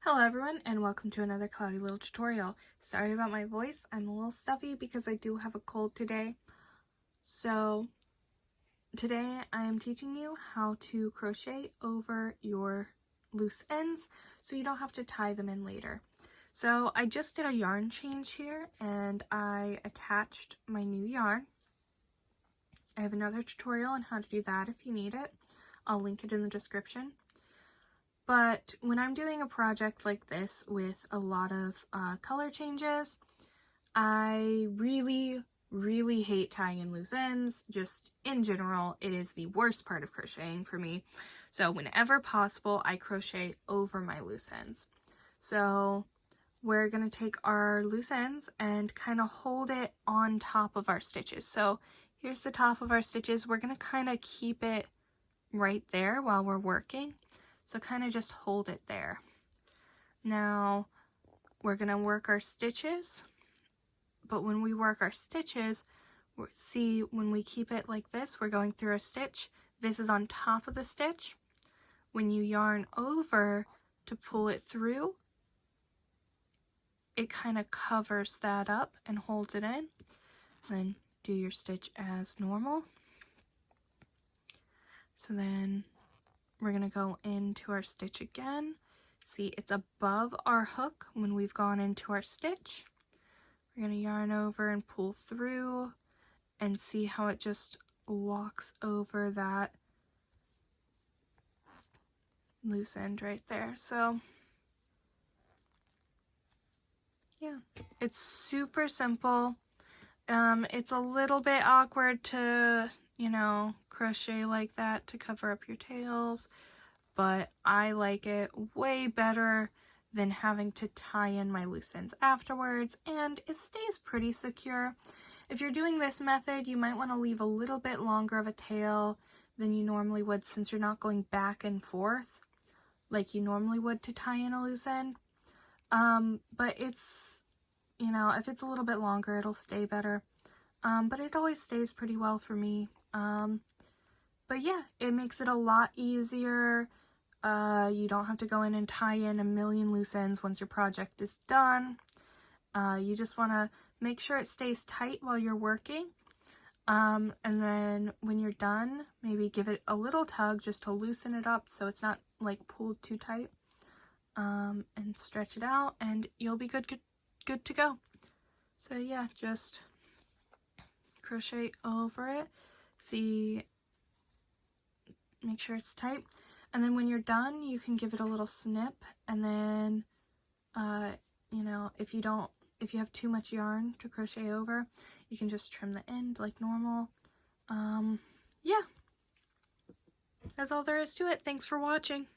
Hello everyone, and welcome to another cloudy little tutorial. Sorry about my voice, I'm a little stuffy because I do have a cold today. So today I am teaching you how to crochet over your loose ends so you don't have to tie them in later. So I just did a yarn change here and I attached my new yarn. I have another tutorial on how to do that if you need it. I'll link it in the description. But when I'm doing a project like this with a lot of color changes, I really hate tying in loose ends. Just in general, it is the worst part of crocheting for me. So whenever possible, I crochet over my loose ends. So we're going to take our loose ends and kind of hold it on top of our stitches. So here's the top of our stitches. We're going to kind of keep it right there while we're working. So kind of just hold it there. Now we're going to work our stitches, but when we work our stitches, see when we keep it like this, we're going through a stitch. This is on top of the stitch. When you yarn over to pull it through, it kind of covers that up and holds it in. Then do your stitch as normal. So then we're going to go into our stitch again. See, it's above our hook when we've gone into our stitch. We're going to yarn over and pull through and see how it just locks over that loose end right there. So yeah, it's super simple. It's a little bit awkward to, crochet like that to cover up your tails, but I like it way better than having to tie in my loose ends afterwards, and it stays pretty secure. If you're doing this method, you might want to leave a little bit longer of a tail than you normally would, since you're not going back and forth like you normally would to tie in a loose end. But it's, if it's a little bit longer, it'll stay better. But it always stays pretty well for me. But yeah, it makes it a lot easier. You don't have to go in and tie in a million loose ends once your project is done. You just want to make sure it stays tight while you're working. And then when you're done, maybe give it a little tug just to loosen it up so it's not like pulled too tight. And stretch it out and you'll be good to go. So yeah, just crochet over it. See, make sure it's tight. And then when you're done, you can give it a little snip, and then, if you have too much yarn to crochet over, you can just trim the end like normal. Yeah, that's all there is to it. Thanks for watching.